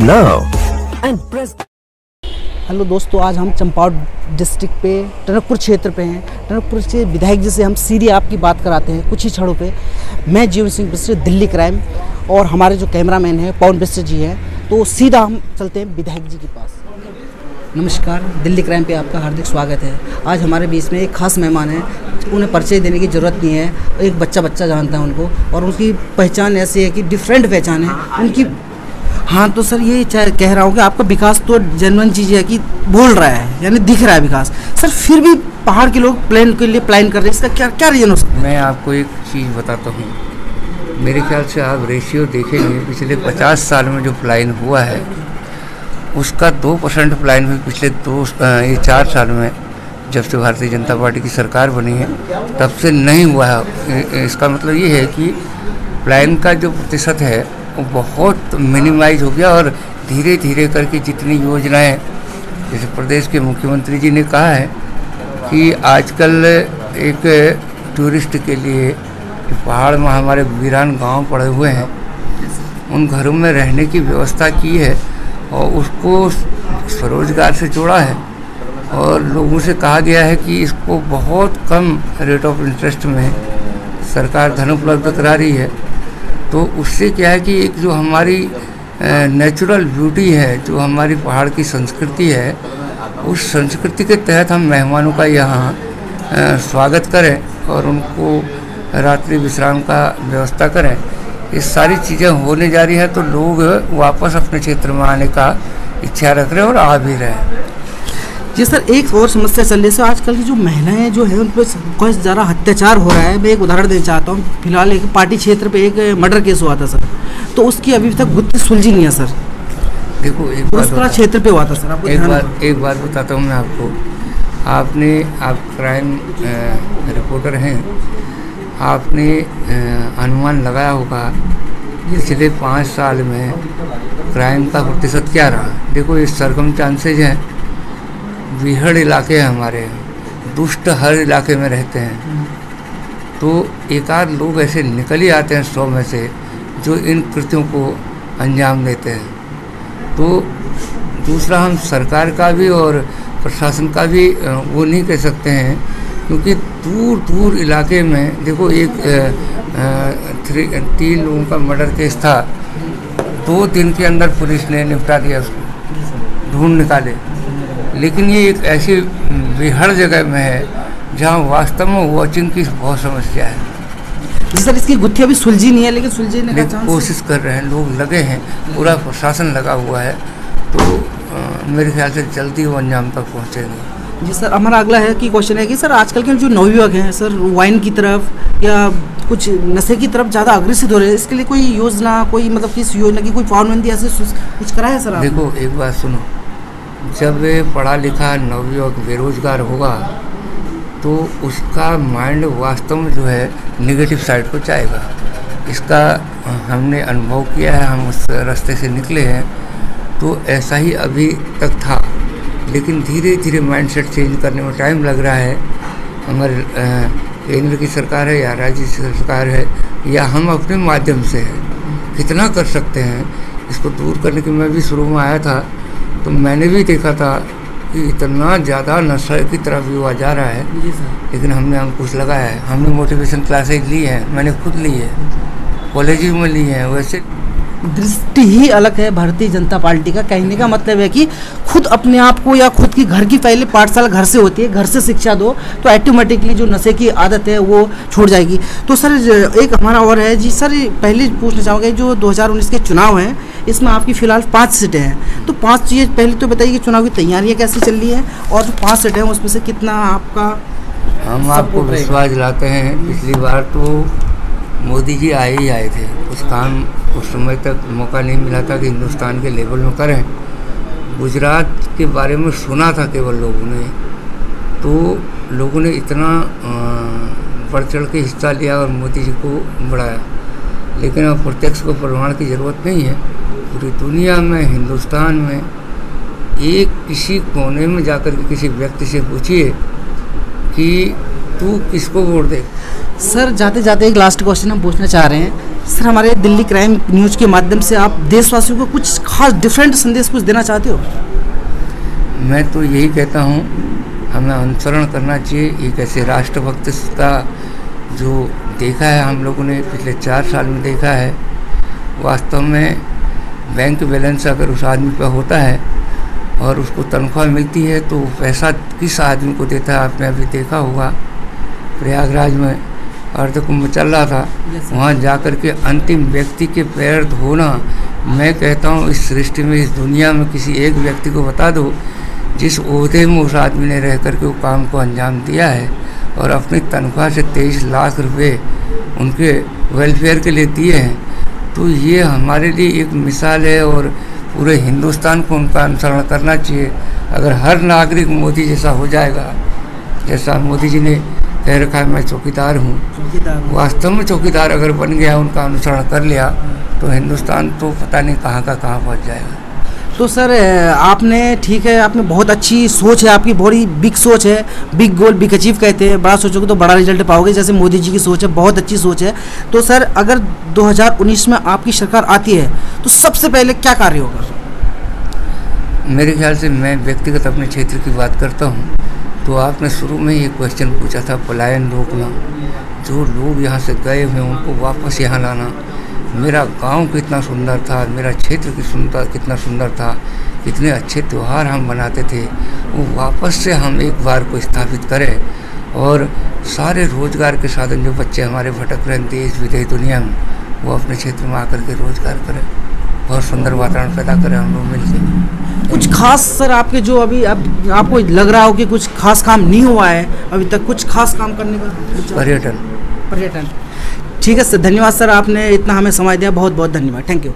now and press। Hello दोस्तों, आज हम चंपावत डिस्ट्रिक्ट पे टनकपुर क्षेत्र पे हैं। टनकपुर से विधायक जी से हम सीधी आपकी बात कराते हैं कुछ ही क्षणों पे। मैं जीवन सिंह बिस्ट्रे, दिल्ली क्राइम, और हमारे जो कैमरामैन हैं पवन बिस्ट्रे जी हैं। तो सीधा हम चलते हैं विधायक जी के पास। नमस्कार, दिल्ली क्राइम पे आपका हार्दिक स्वागत है। आज हमारे बीच में एक खास मेहमान है, उन्हें परिचय देने की ज़रूरत नहीं है। एक बच्चा जानता है उनको, और उनकी पहचान ऐसी है कि डिफरेंट पहचान है उनकी। हाँ, तो सर ये कह रहा हूँ कि आपका विकास तो जेन्युइन चीज़ है कि बोल रहा है, यानी दिख रहा है विकास। सर फिर भी पहाड़ के लोग प्लान के लिए प्लान कर रहे हैं, इसका क्या रीज़न हो सकता है? मैं आपको एक चीज़ बताता हूँ। मेरे ख्याल से आप रेशियो देखेंगे, पिछले 50 साल में जो प्लान हुआ है उसका 2% प्लान भी पिछले 4 साल में, जब से भारतीय जनता पार्टी की सरकार बनी है तब से नहीं हुआ है। इसका मतलब ये है कि प्लान का जो प्रतिशत है वो बहुत मिनिमाइज हो गया, और धीरे धीरे करके जितनी योजनाएं, जैसे प्रदेश के मुख्यमंत्री जी ने कहा है कि आजकल एक टूरिस्ट के लिए पहाड़ में हमारे वीरान गांव पड़े हुए हैं, उन घरों में रहने की व्यवस्था की है और उसको स्वरोजगार से जोड़ा है। और लोगों से कहा गया है कि इसको बहुत कम रेट ऑफ इंटरेस्ट में सरकार धन उपलब्ध करा रही है। तो उससे क्या है कि एक जो हमारी नेचुरल ब्यूटी है, जो हमारी पहाड़ की संस्कृति है, उस संस्कृति के तहत हम मेहमानों का यहाँ स्वागत करें और उनको रात्रि विश्राम का व्यवस्था करें। ये सारी चीज़ें होने जा रही हैं, तो लोग वापस अपने क्षेत्र में आने का इच्छा रख रहे हैं और आ भी रहे हैं। जी सर, एक और समस्या चल रही है। आजकल की जो महिलाएं जो है उन पर बहुत ज़्यादा अत्याचार हो रहा है। मैं एक उदाहरण देना चाहता हूँ। फिलहाल एक पार्टी क्षेत्र पे एक मर्डर केस हुआ था सर, तो उसकी अभी तक गुत्थी सुलझी नहीं है सर। देखो, एक बात क्षेत्र पे हुआ था सर, आपको एक बात बताता हूँ मैं आपको। आप क्राइम रिपोर्टर हैं, आपने अनुमान लगाया होगा पिछले 5 साल में क्राइम का प्रतिशत क्या रहा। देखो, ये सरकमस्टांसेज हैं, विहड़ इलाके हैं हमारे, दुष्ट हर इलाके में रहते हैं, तो एक आध लोग ऐसे निकल ही आते हैं 100 में से जो इन कृत्यों को अंजाम देते हैं। तो दूसरा, हम सरकार का भी और प्रशासन का भी वो नहीं कह सकते हैं, क्योंकि दूर दूर इलाके में देखो, एक 3 लोगों का मर्डर केस था, 2 दिन के अंदर पुलिस ने निपटा दिया, उसको ढूंढ निकाले। लेकिन ये एक ऐसी विहड़ जगह में है जहाँ वास्तव में वॉचिंग की बहुत समस्या है। जी सर, इसकी गुत्थी अभी सुलझी नहीं है, लेकिन सुलझने का चांस कोशिश कर रहे हैं, लोग लगे हैं, पूरा प्रशासन लगा हुआ है। तो मेरे ख्याल से जल्दी वो अंजाम तक पहुँचेंगे। जी सर, हमारा अगला क्वेश्चन है कि सर आजकल के जो नवयुवक हैं सर, वाइन की तरफ या कुछ नशे की तरफ ज़्यादा अग्रसित हो रहे हैं। इसके लिए कोई योजना, कोई मतलब किस योजना की कोई पाबंदी ऐसे कुछ करा है सर? देखो, एक बात सुनो, जब पढ़ा लिखा नवयुवक बेरोजगार होगा तो उसका माइंड वास्तव में जो है नेगेटिव साइड को जाएगा। इसका हमने अनुभव किया है, हम उस रास्ते से निकले हैं। तो ऐसा ही अभी तक था, लेकिन धीरे धीरे माइंडसेट चेंज करने में टाइम लग रहा है। हमारे केंद्र की सरकार है या राज्य की सरकार है या हम अपने माध्यम से है, कितना कर सकते हैं इसको दूर करने की। मैं भी शुरू में आया था तो मैंने भी देखा था कि इतना ज़्यादा नशे की तरफ युवा जा रहा है, लेकिन हमने अंकुश लगाया है। हमने मोटिवेशन क्लासेज ली हैं, मैंने खुद ली है, कॉलेज में ली हैं। वैसे दृष्टि ही अलग है भारतीय जनता पार्टी का। कहने का मतलब है कि खुद अपने आप को या खुद की घर की पहले पाठशाला घर से होती है, घर से शिक्षा दो तो ऑटोमेटिकली जो नशे की आदत है वो छूट जाएगी। तो सर एक हमारा और है जी सर, पहले पूछना चाहूँगा, जो 2019 के चुनाव हैं इसमें आपकी फ़िलहाल 5 सीटें हैं, तो 5 चीज़ें पहले तो बताइए कि चुनाव की तैयारियाँ कैसी चल रही है, और जो 5 सीटें हैं उसमें से कितना आपका? हम आपको विश्वास दिलाते हैं, पिछली बार तो मोदी जी आए थे, उस काम उस समय तक मौका नहीं मिला था कि हिंदुस्तान के लेवल में करें। गुजरात के बारे में सुना था केवल लोगों ने, तो लोगों ने इतना बढ़ चढ़ के हिस्सा लिया और मोदी जी को बढ़ाया। लेकिन अब प्रत्यक्ष को प्रमाण की ज़रूरत नहीं है। पूरी दुनिया में, हिंदुस्तान में एक किसी कोने में जाकर के किसी व्यक्ति से पूछिए कि तू किसको वोट दे। सर जाते जाते एक लास्ट क्वेश्चन हम पूछना चाह रहे हैं सर, हमारे दिल्ली क्राइम न्यूज़ के माध्यम से आप देशवासियों को कुछ खास डिफरेंट संदेश कुछ देना चाहते हो? मैं तो यही कहता हूँ, हमें अनुसरण करना चाहिए एक ऐसे राष्ट्रभक्त का जो देखा है हम लोगों ने पिछले 4 साल में देखा है। वास्तव में बैंक बैलेंस अगर उस आदमी पर होता है और उसको तनख्वाह मिलती है तो पैसा किस आदमी को देता है। आपने अभी देखा होगा प्रयागराज में अर्धकुंभ चल रहा था, वहाँ जाकर के अंतिम व्यक्ति के पैर धोना, मैं कहता हूँ इस सृष्टि में, इस दुनिया में किसी एक व्यक्ति को बता दो जिस ओहदे में उस आदमी ने रह कर के वो काम को अंजाम दिया है और अपनी तनख्वाह से 23 लाख रुपए उनके वेलफेयर के लिए दिए हैं। तो ये हमारे लिए एक मिसाल है और पूरे हिंदुस्तान को उनका अनुसरण करना चाहिए। अगर हर नागरिक मोदी जैसा हो जाएगा, जैसा मोदी जी ने कह रखा है मैं चौकीदार हूँ, वास्तव में चौकीदार अगर बन गया, उनका अनुसरण कर लिया, तो हिंदुस्तान तो पता नहीं कहाँ का कहाँ पहुँच जाएगा। तो सर, आपने ठीक है, आपने बहुत अच्छी सोच है, आपकी बड़ी बिग सोच है, बिग गोल बिग अचीव कहते हैं, बड़ा सोचोगे तो बड़ा रिजल्ट पाओगे, जैसे मोदी जी की सोच है, बहुत अच्छी सोच है। तो सर, अगर 2019 में आपकी सरकार आती है तो सबसे पहले क्या कार्य होगा? मेरे ख्याल से मैं व्यक्तिगत अपने क्षेत्र की बात करता हूँ तो आपने शुरू में ही एक क्वेश्चन पूछा था, पलायन रोकना, जो लोग यहाँ से गए हुए उनको वापस यहाँ लाना। मेरा गांव कितना सुंदर था, मेरा क्षेत्र कितना सुंदर था, कितने अच्छे त्यौहार हम मनाते थे, वो वापस से हम एक बार को स्थापित करें और सारे रोजगार के साधन जो बच्चे हमारे भटक रहे हैं देश विदेश दुनिया में, वो अपने क्षेत्र में आकर के रोजगार करें, बहुत सुंदर वातावरण पैदा करें हम लोग मिलकर। कुछ खास सर आपके जो अभी आपको लग रहा हो कि कुछ खास काम नहीं हुआ है अभी तक, कुछ खास काम करने का? पर्यटन। ठीक है सर, धन्यवाद सर, आपने इतना हमें समय दिया, बहुत बहुत धन्यवाद, थैंक यू।